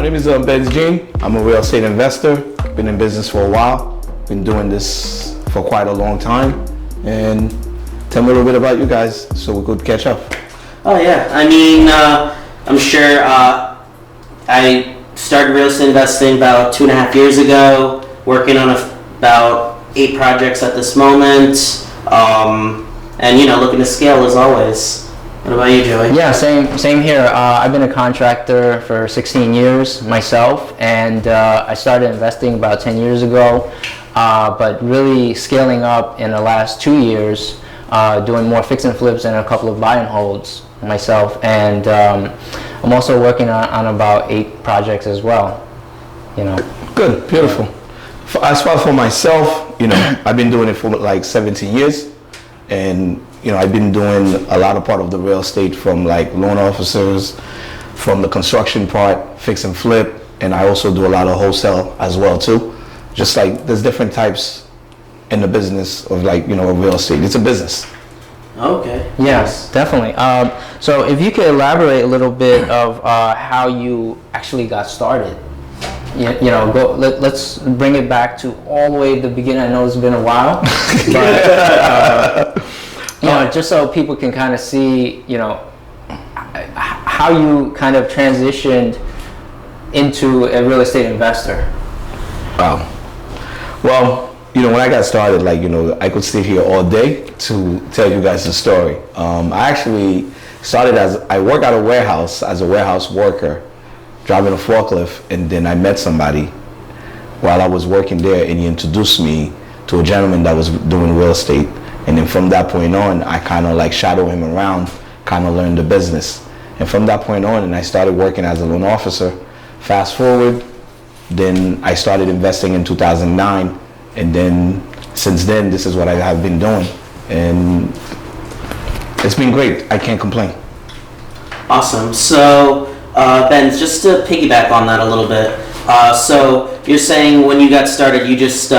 name is Benz. I'm a real estate investor. Been in business for a while. Been doing this for quite a long time. And tell me a little bit about you guys so we could catch up. Oh yeah, I mean, I'm sure I started real estate investing about 2.5 years ago, working on about 8 projects at this moment, and looking to scale as always. What about you, Joey? Yeah, same here. I've been a contractor for 16 years myself, and I started investing about 10 years ago, but really scaling up in the last 2 years, doing more fix and flips and a couple of buy and holds myself, and I'm also working on about 8 projects as well. Good, beautiful. As far as for myself, I've been doing it for like 17 years, and I've been doing a lot of part of the real estate, from like loan officers, from the construction part, fix and flip, and I also do a lot of wholesale as well too. Just like there's different types in the business of of real estate. It's a business. Okay. Yes, definitely. So if you could elaborate a little bit of how you actually got started. Let's bring it back to all the way to the beginning. I know it's been a while, but just so people can kind of see, how you kind of transitioned into a real estate investor. Wow. Well, when I got started, I could sit here all day to tell you guys the story. I actually started I worked at a warehouse as a warehouse worker, driving a forklift, and then I met somebody while I was working there, and he introduced me to a gentleman that was doing real estate. And then from that point on, I kind of shadowed him around, kind of learned the business. And from that point on, and I started working as a loan officer. Fast forward, then I started investing in 2009. And then since then, this is what I have been doing. And it's been great. I can't complain. Awesome. So, Ben, just to piggyback on that a little bit. So you're saying when you got started, you just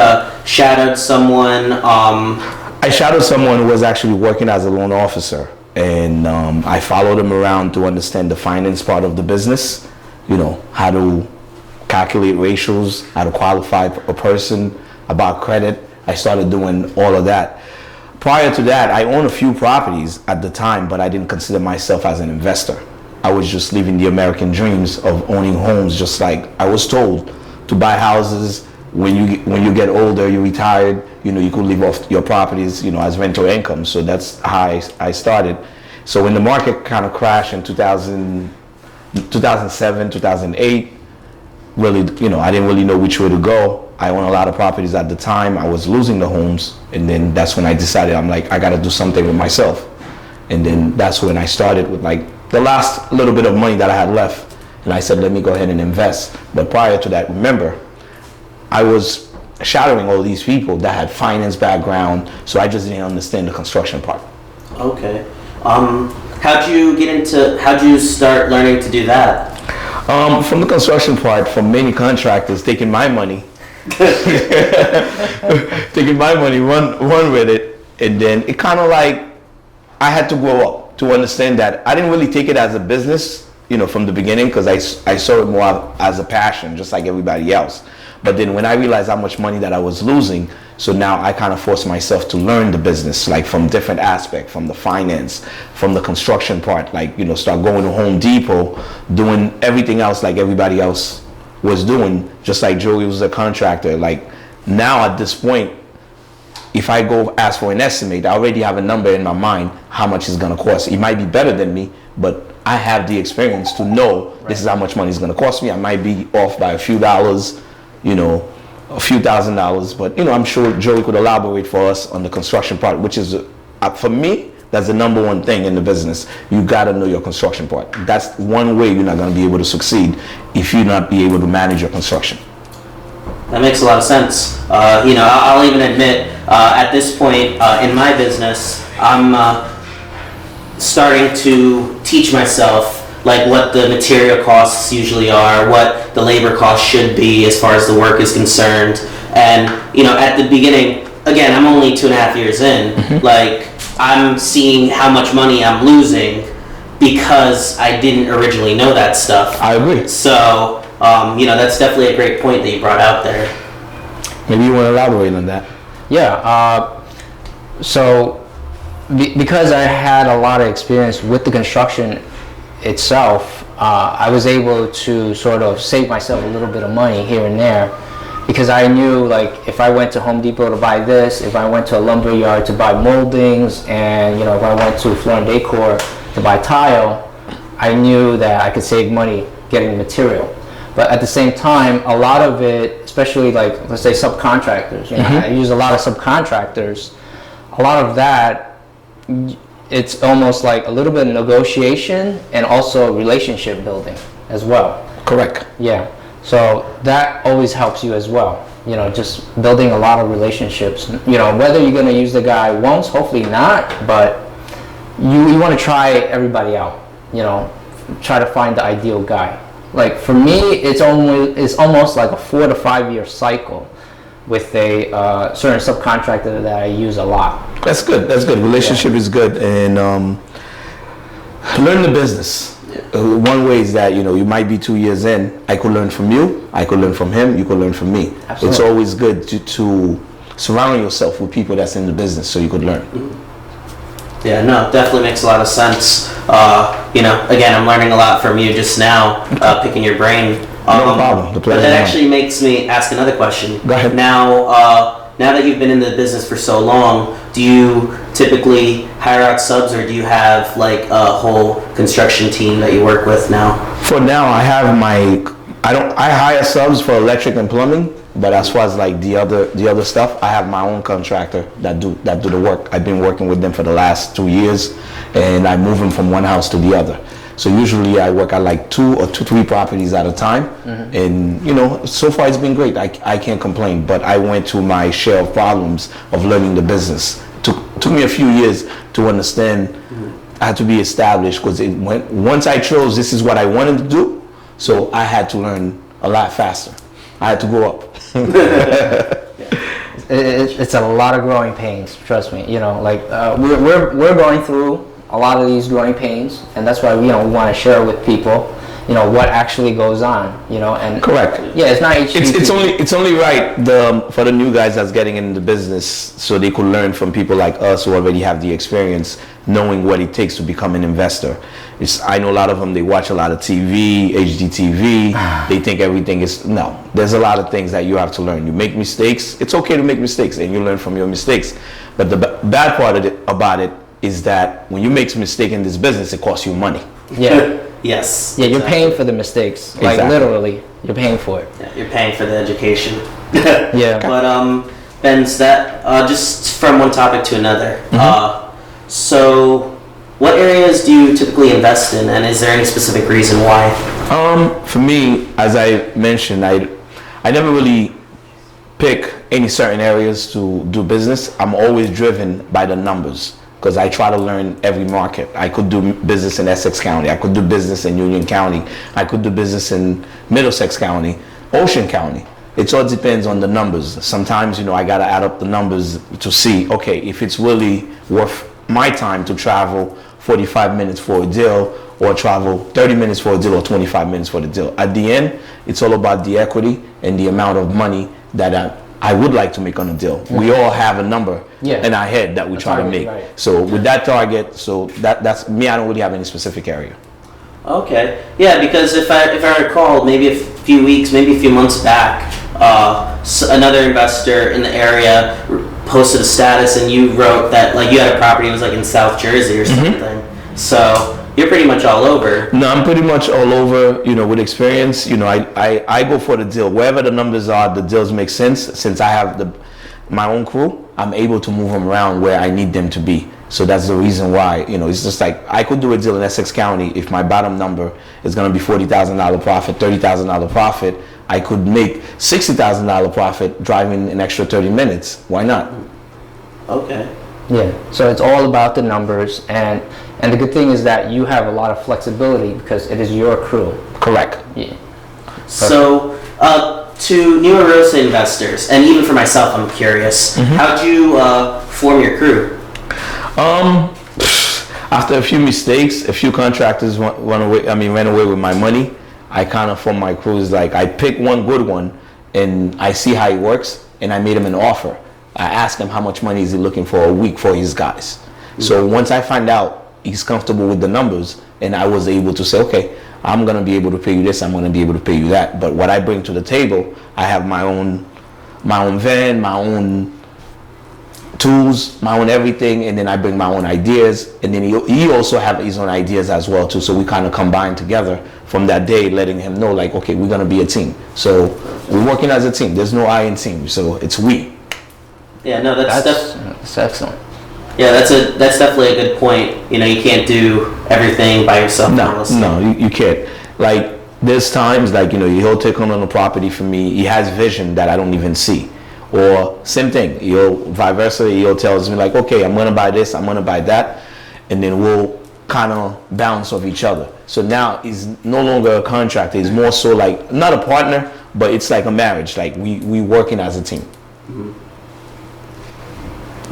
shadowed someone. I shadowed someone who was actually working as a loan officer. And I followed him around to understand the finance part of the business. How to calculate ratios, how to qualify a person, about credit. I started doing all of that. Prior to that, I owned a few properties at the time, but I didn't consider myself as an investor. I was just living the American dreams of owning homes, just like I was told to buy houses. When you get older, you retired, you could live off your properties, as rental income. So that's how I started. So when the market kind of crashed in 2007, 2008, really, I didn't really know which way to go. I owned a lot of properties at the time. I was losing the homes, and then that's when I decided I got to do something with myself. And then that's when I started with the last little bit of money that I had left, and I said, let me go ahead and invest. But prior to that, remember, I was shadowing all these people that had finance background, so I just didn't understand the construction part. Okay. How'd you start learning to do that? From the construction part, from many contractors taking my money, run with it, and then it kind of I had to grow up to understand that I didn't really take it as a business, from the beginning, because I saw it more as a passion, just like everybody else. But then when I realized how much money that I was losing, so now I kind of forced myself to learn the business, from different aspects, from the finance, from the construction part, start going to Home Depot, doing everything else like everybody else was doing, just like Joey was a contractor. Now at this point, if I go ask for an estimate, I already have a number in my mind how much it's going to cost. It might be better than me, but I have the experience to know this is how much money it's going to cost me. I might be off by a few dollars, a few $1,000s, but I'm sure Joey could elaborate for us on the construction part, which is for me, that's the number one thing in the business. You got to know your construction part. That's one way you're not going to be able to succeed if you not be able to manage your construction. That makes a lot of sense. I'll even admit, at this point in my business, I'm starting to teach myself what the material costs usually are, what the labor costs should be as far as the work is concerned. And at the beginning, again, I'm only 2.5 years in. Mm-hmm. I'm seeing how much money I'm losing because I didn't originally know that stuff. I agree. So That's definitely a great point that you brought out there. Maybe you want to elaborate on that. Yeah. Because I had a lot of experience with the construction itself, I was able to sort of save myself a little bit of money here and there, because I knew, like, if I went to Home Depot to buy this, if I went to a lumber yard to buy moldings, and if I went to Floor and Decor to buy tile, I knew that I could save money getting material. But at the same time, a lot of it, especially like, let's say subcontractors, I use a lot of subcontractors. A lot of that, it's almost like a little bit of negotiation and also relationship building as well. Correct. Yeah. So that always helps you as well. Just building a lot of relationships. Whether you're going to use the guy once, hopefully not, but you want to try everybody out. Try to find the ideal guy. Like for me, it's almost like a 4 to 5 year cycle with a certain subcontractor that I use a lot. That's good. Relationship is good, and learn the business. One way is that you might be 2 years in. I could learn from you. I could learn from him. You could learn from me. Absolutely. It's always good to surround yourself with people that's in the business so you could learn. Yeah, no, definitely makes a lot of sense. Again, I'm learning a lot from you just now, picking your brain. No problem. The But pleasure. that actually makes me ask another question. Go ahead. Now that you've been in the business for so long, do you typically hire out subs, or do you have like a whole construction team that you work with now? For now, I have I hire subs for electric and plumbing, but as far as like the other stuff, I have my own contractor that do the work. I've been working with them for the last 2 years, and I move them from one house to the other. So usually I work at like 2 or 3 properties at a time, and so far it's been great. I can't complain, but I went through my share of problems of learning the business. Took me a few years to understand. I had to be established, because once I chose this is what I wanted to do, so I had to learn a lot faster. I had to grow up. It's a lot of growing pains, trust me. We're going through a lot of these growing pains, and that's why we want to share with people what actually goes on, and Correct. yeah, it's not HGTV. It's only right for the new guys that's getting into business, so they could learn from people like us who already have the experience, knowing what it takes to become an investor. I know a lot of them, they watch a lot of TV, HGTV, they think everything is, no, there's a lot of things that you have to learn. You make mistakes, it's okay to make mistakes, and you learn from your mistakes. But the bad part about it is that when you make a mistake in this business, it costs you money. Yeah. Yes. Yeah, you're paying for the mistakes. Like Exactly. Literally, you're paying for it. Yeah, you're paying for the education. Yeah. But Benz, that just from one topic to another. So, what areas do you typically invest in, and is there any specific reason why? For me, as I mentioned, I never really pick any certain areas to do business. I'm always driven by the numbers, because I try to learn every market. I could do business in Essex County. I could do business in Union County. I could do business in Middlesex County, Ocean County. It all depends on the numbers. Sometimes, I got to add up the numbers to see, okay, if it's really worth my time to travel 45 minutes for a deal, or travel 30 minutes for a deal, or 25 minutes for the deal. At the end, it's all about the equity and the amount of money that I would like to make on a deal. We all have a number in our head that we try to make. Right. So with that target, that's me. I don't really have any specific area. Okay. Yeah, because if I recall, maybe a few weeks, maybe a few months back, another investor in the area posted a status, and you wrote that like you had a property, it was like in South Jersey or something. So you're pretty much all over. No, I'm pretty much all over, with experience. I go for the deal. Wherever the numbers are, the deals make sense. Since I have my own crew, I'm able to move them around where I need them to be. So that's the reason why, it's just like I could do a deal in Essex County. If my bottom number is going to be $40,000 profit, $30,000 profit, I could make $60,000 profit driving an extra 30 minutes. Why not? Okay. Yeah. So it's all about the numbers, and the good thing is that you have a lot of flexibility because it is your crew. Correct. Yeah. So, to newer real estate investors, and even for myself, I'm curious, how'd you form your crew? After a few mistakes, a few contractors ran away with my money. I kind of form my crews. Like I pick one good one, and I see how he works, and I made him an offer. I asked him how much money is he looking for a week for his guys. So once I find out he's comfortable with the numbers, and I was able to say, okay, I'm gonna be able to pay you this, I'm gonna be able to pay you that. But what I bring to the table, I have my own van, my own tools, my own everything, and then I bring my own ideas, and then he also have his own ideas as well too. So we kind of combine together from that day, letting him know like, okay, we're gonna be a team. So we're working as a team. There's no I in team, so it's we. Yeah, no, That's excellent. yeah, that's definitely a good point. You know, you can't do everything by yourself. No, you can't. Like there's times like, you know, he'll take on a property for me. He has vision that I don't even see. Or same thing, vice versa, he'll tells me like, okay, I'm gonna buy this, I'm gonna buy that, and then we'll kind of bounce off each other. So now he's no longer a contractor, he's more so like, not a partner, but it's like a marriage, like we working as a team. Mm-hmm.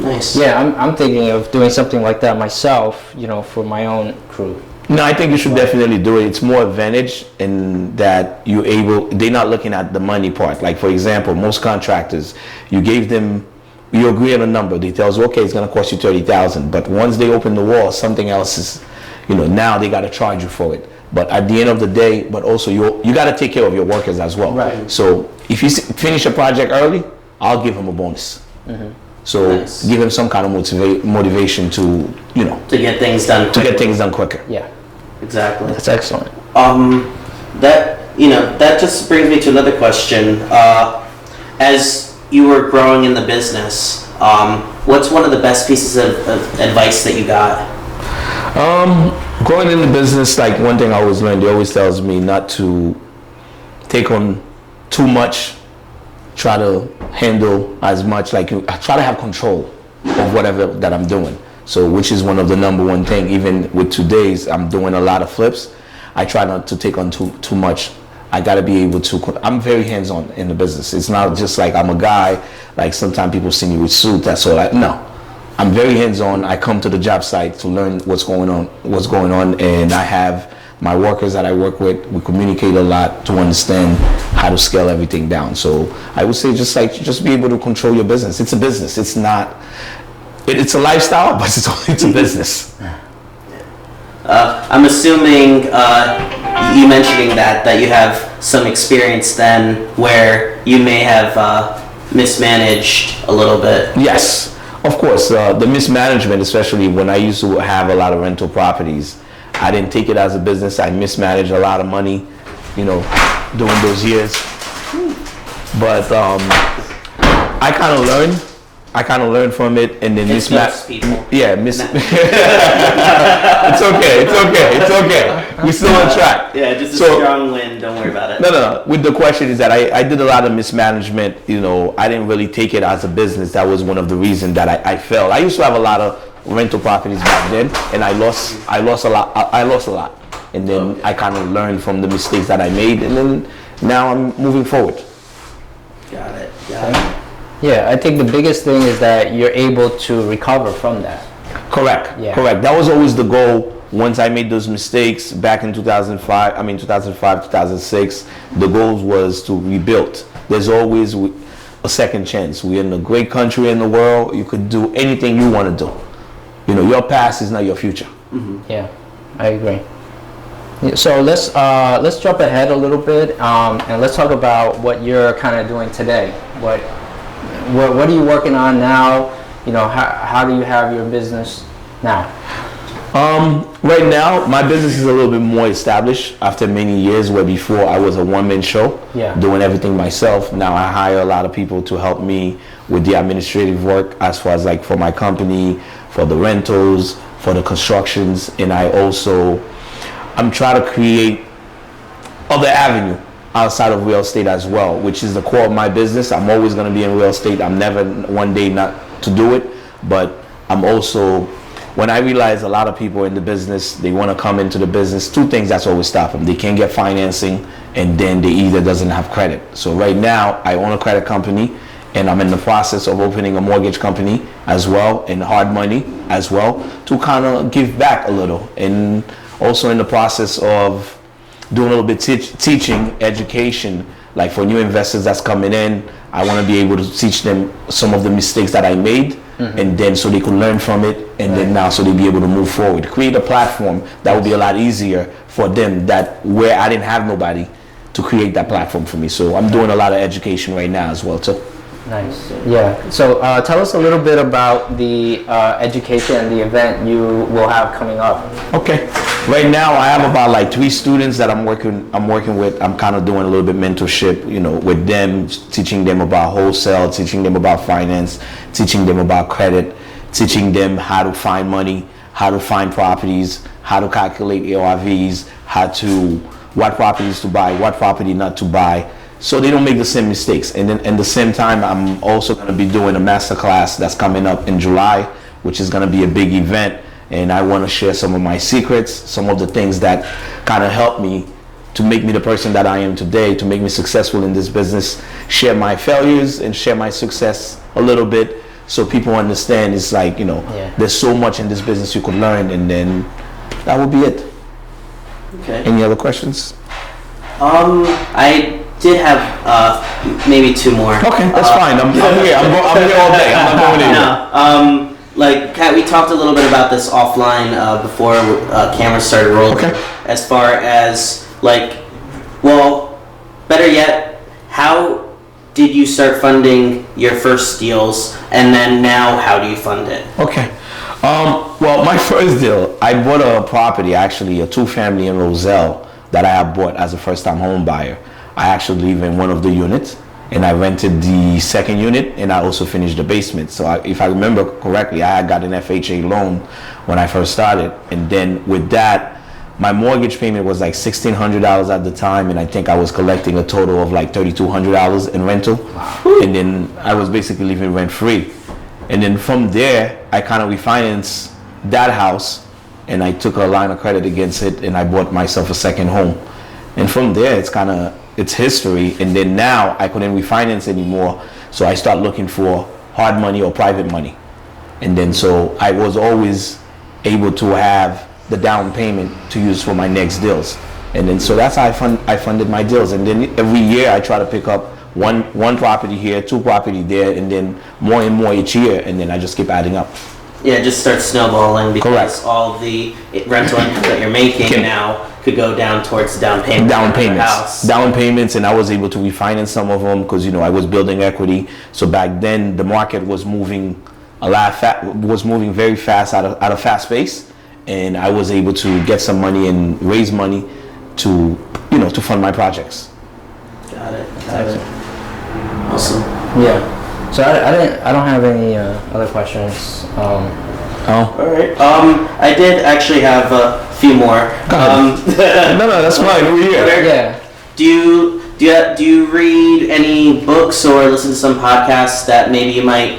Nice. Yeah, I'm thinking of doing something like that myself, you know, for my own crew. No, I think you should definitely do it. It's more advantage in that they're not looking at the money part. Like for example, most contractors, you agree on a number. They tell us, okay, it's gonna cost you 30,000. But once they open the wall, something else is, you know, now they gotta charge you for it. But at the end of the day, but also you gotta take care of your workers as well. Right. So if you finish a project early, I'll give them a bonus. Mm-hmm. So Nice. give them some kind of motivation to, you know, To get things done to quickly. get things done quicker. Yeah, Exactly. that's excellent. That just brings me to another question. As you were growing in the business, what's one of the best pieces of advice that you got? Growing in the business, like one thing I always learned, he always tells me not to take on too much, try to handle as much, like I try to have control of whatever that I'm doing. So which is one of the number one thing, even with today's, I'm doing a lot of flips. I try not to take on too much. I gotta be able to, I'm very hands-on in the business. It's not just like I'm a guy, like sometimes people see me with suit, that's all no. I'm very hands-on. I come to the job site to learn what's going on, and I have my workers that I work with. We communicate a lot to understand how to scale everything down. So I would say just be able to control your business. It's a business. It's not. It's a lifestyle, but it's a business. I'm assuming you mentioning that you have some experience then where you may have mismanaged a little bit. Yes, of course. The mismanagement, especially when I used to have a lot of rental properties, I didn't take it as a business. I mismanaged a lot of money, you know, during those years. But I kind of learned from it, and then It's most people. Yeah, It's okay. We're still on track. Yeah, just a So- strong wind. Don't worry about it. No. With the question is that I did a lot of mismanagement. You know, I didn't really take it as a business. That was one of the reasons that I failed. I used to have a lot of rental properties back then, and I lost a lot. And then I kind of learned from the mistakes that I made, and then now I'm moving forward. Got it. Yeah, I think the biggest thing is that you're able to recover from that. Correct. Yeah. Correct. That was always the goal. Once I made those mistakes back in 2005, 2006, the goal was to rebuild. There's always a second chance. We're in a great country in the world. You could do anything you want to do. You know, your past is not your future. Mm-hmm. Yeah, I agree. Yeah, so let's jump ahead a little bit, and let's talk about what you're kind of doing today. What are you working on now? You know, how do you have your business now? Right now, my business is a little bit more established after many years where before I was a one-man show, doing everything myself. Now I hire a lot of people to help me with the administrative work as far as like for my company, for the rentals, for the constructions, and I'm trying to create other avenue outside of real estate as well, which is the core of my business. I'm always going to be in real estate. I'm never one day not to do it, but I'm also, when I realize a lot of people in the business, they want to come into the business, two things that's always stop them. They can't get financing, and then they either doesn't have credit. So right now I own a credit company, and I'm in the process of opening a mortgage company as well, and hard money as well, to kind of give back a little, and also in the process of doing a little bit teaching, education, like for new investors that's coming in. I want to be able to teach them some of the mistakes that I made, and then so they could learn from it, and then now so they be able to move forward. Create a platform that would be a lot easier for them, that where I didn't have nobody to create that platform for me. So I'm doing a lot of education right now as well too. Nice. Yeah. So tell us a little bit about the education and the event you will have coming up. Okay. Right now I have about like 3 students that I'm working with. I'm kind of doing a little bit mentorship, with them, teaching them about wholesale, teaching them about finance, teaching them about credit, teaching them how to find money, how to find properties, how to calculate ARVs, what properties to buy, what property not to buy, so they don't make the same mistakes. And then at the same time, I'm also going to be doing a master class that's coming up in July, which is going to be a big event. And I want to share some of my secrets, some of the things that kind of helped me to make me the person that I am today, to make me successful in this business, share my failures and share my success a little bit, so people understand it's like, there's so much in this business you could learn, and then that would be it. Okay. Any other questions? I did have maybe 2 more. Okay, that's fine. I'm here. I'm here all day. I'm not going anywhere. No. Like, Kat, we talked a little bit about this offline before cameras started rolling. Okay. As far as, better yet, how did you start funding your first deals, and then now how do you fund it? Okay. Well, my first deal, I bought a property, actually a 2-family in Roselle that I have bought as a first-time home buyer. I actually live in one of the units, and I rented the second unit, and I also finished the basement. So if I remember correctly, I had got an FHA loan when I first started, and then with that, my mortgage payment was like $1,600 at the time, and I think I was collecting a total of like $3,200 in rental. Wow. And then I was basically living rent-free. And then from there, I kind of refinanced that house, and I took a line of credit against it, and I bought myself a second home. And from there, it's history. And then now I couldn't refinance anymore, so I start looking for hard money or private money. And then so I was always able to have the down payment to use for my next deals. And then so that's how I funded my deals. And then every year I try to pick up one property here, 2 property there, and then more and more each year, and then I just keep adding up. Yeah, just start snowballing, because Correct. all the rental income that you're making now could go down towards down payments. Down payments, and I was able to refinance some of them because I was building equity. So back then the market was moving moving very fast at a fast pace, and I was able to get some money and raise money to to fund my projects. Got it. Awesome. Yeah. So I don't have any other questions. All right. I did actually have a few more. Go ahead. No, that's fine. We're here. Yeah. Do you read any books or listen to some podcasts that maybe you might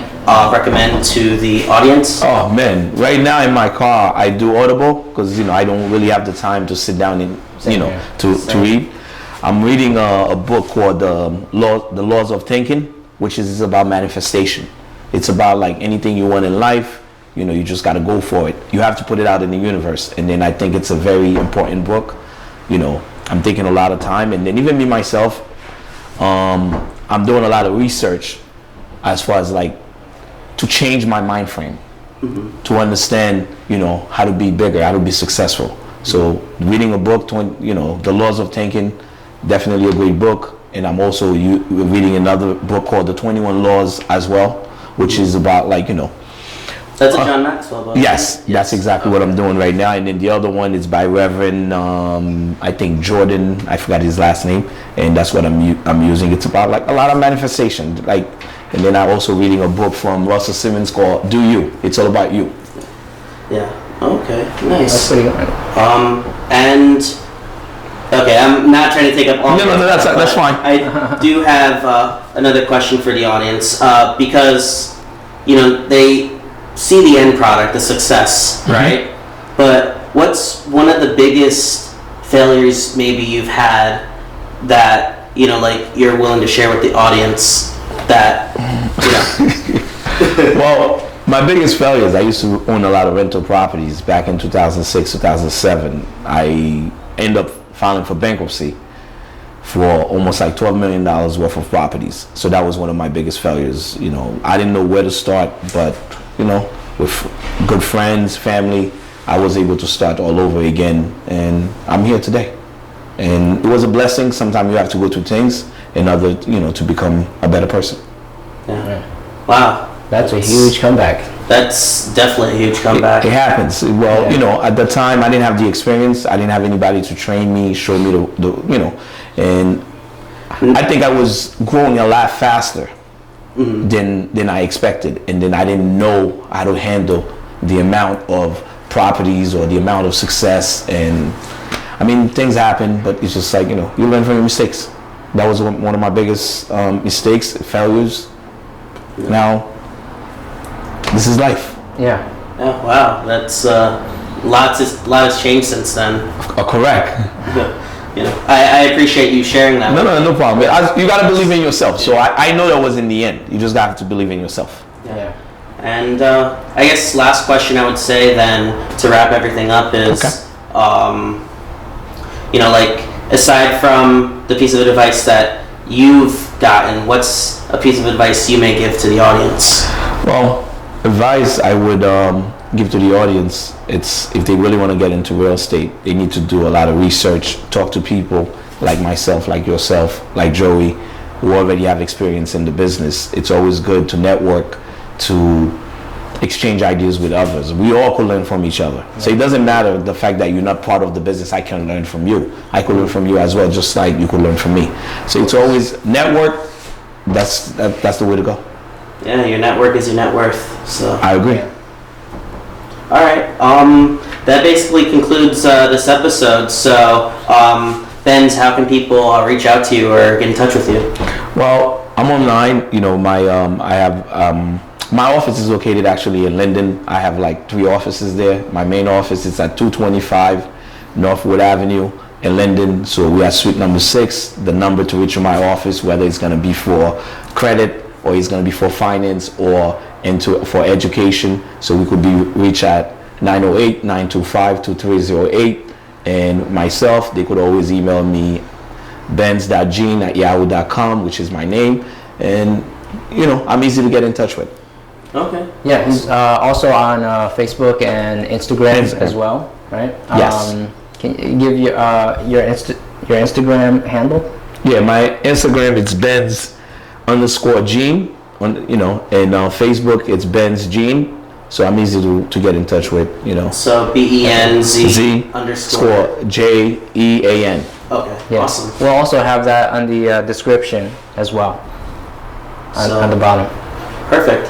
recommend to the audience? Oh man, right now in my car I do Audible because I don't really have the time to sit down and to read. I'm reading a book called The Laws of Thinking, which is about manifestation. It's about like anything you want in life, you just got to go for it. You have to put it out in the universe. And then I think it's a very important book. I'm taking a lot of time, and then even me myself, I'm doing a lot of research as far as like to change my mind frame, to understand, how to be bigger, how to be successful. So reading a book, The Laws of Thinking, definitely a great book. And I'm also reading another book called The 21 Laws as well, which is about like, That's a John Maxwell book. Yes, that's exactly what I'm doing right now. And then the other one is by Reverend, I think Jordan, I forgot his last name, and that's what I'm using. It's about like a lot of manifestation, like, and then I'm also reading a book from Russell Simmons called Do You. It's all about you. Yeah. Okay. Nice. That's pretty good. And okay, I'm not trying to take up all. No, that's fine. I do have another question for the audience because they see the end product, the success, right? But what's one of the biggest failures maybe you've had that like you're willing to share with the audience that Well, my biggest failure is I used to own a lot of rental properties back in 2006, 2007. I end up filing for bankruptcy for almost like $12 million worth of properties. So that was one of my biggest failures. You know, I didn't know where to start, but you know, with good friends, family, I was able to start all over again, and I'm here today. And it was a blessing. Sometimes you have to go through things in order, you know, to become a better person. Yeah. Wow. That's a huge comeback. That's definitely a huge comeback. It happens. Well, you know, at the time I didn't have the experience. I didn't have anybody to train me, show me the you know, and I think I was growing a lot faster than I expected, and then I didn't know how to handle the amount of properties or the amount of success. And I mean, things happen, but it's just like, you know, you learn from your mistakes. That was one of my biggest mistakes, failures. Now, this is life. Yeah. Oh, wow. That's lot has changed since then. Correct. You know, I appreciate you sharing that. No problem. You got to believe in yourself. So I know that was in the end. You just have to believe in yourself. Yeah. And I guess last question I would say then to wrap everything up is, you know, like aside from the piece of advice that you've gotten, what's a piece of advice you may give to the audience? Well, advice I would give to the audience, it's if they really want to get into real estate, they need to do a lot of research, talk to people like myself, like yourself, like Joey, who already have experience in the business. It's always good to network, to exchange ideas with others. We all could learn from each other. So it doesn't matter the fact that you're not part of the business. I can learn from you. I could learn from you as well, just like you could learn from me. So it's always network. That's the way to go. Yeah, your network is your net worth. So I agree. All right. That basically concludes this episode. So, Benz, how can people reach out to you or get in touch with you? Well, I'm online. You know, my office is located actually in Linden. I have like 3 offices there. My main office is at 225 Northwood Avenue in Linden. So we are suite number 6. The number to reach my office, whether it's going to be for credit or it's going to be for finance or for education. So we could be reached at 908-925-2308. And myself, they could always email me benz.gene@yahoo.com, which is my name. And, you know, I'm easy to get in touch with. Okay. Yeah, he's also on Facebook and Instagram as well, right? Yes. Can you give your Instagram handle? Yeah, my Instagram it's Benz_Gene, you know, and Facebook it's Benz Gene. So I'm easy to get in touch with, you know. So BENZ _ JEAN. Okay. Yeah. Awesome. We'll also have that on the description as well, on the bottom. Perfect.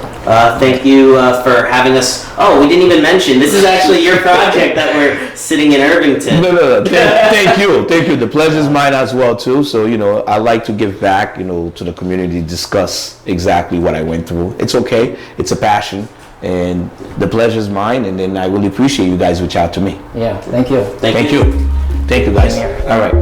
Thank you for having us. Oh, we didn't even mention, this is actually your project that we're sitting in Irvington. No. Thank you. The pleasure's mine as well too. So, you know, I like to give back, you know, to the community, discuss exactly what I went through. It's okay. It's a passion. And the pleasure's mine. And then I really appreciate you guys reach out to me. Yeah, thank you. Thank you. Thank you guys. Same here. All right.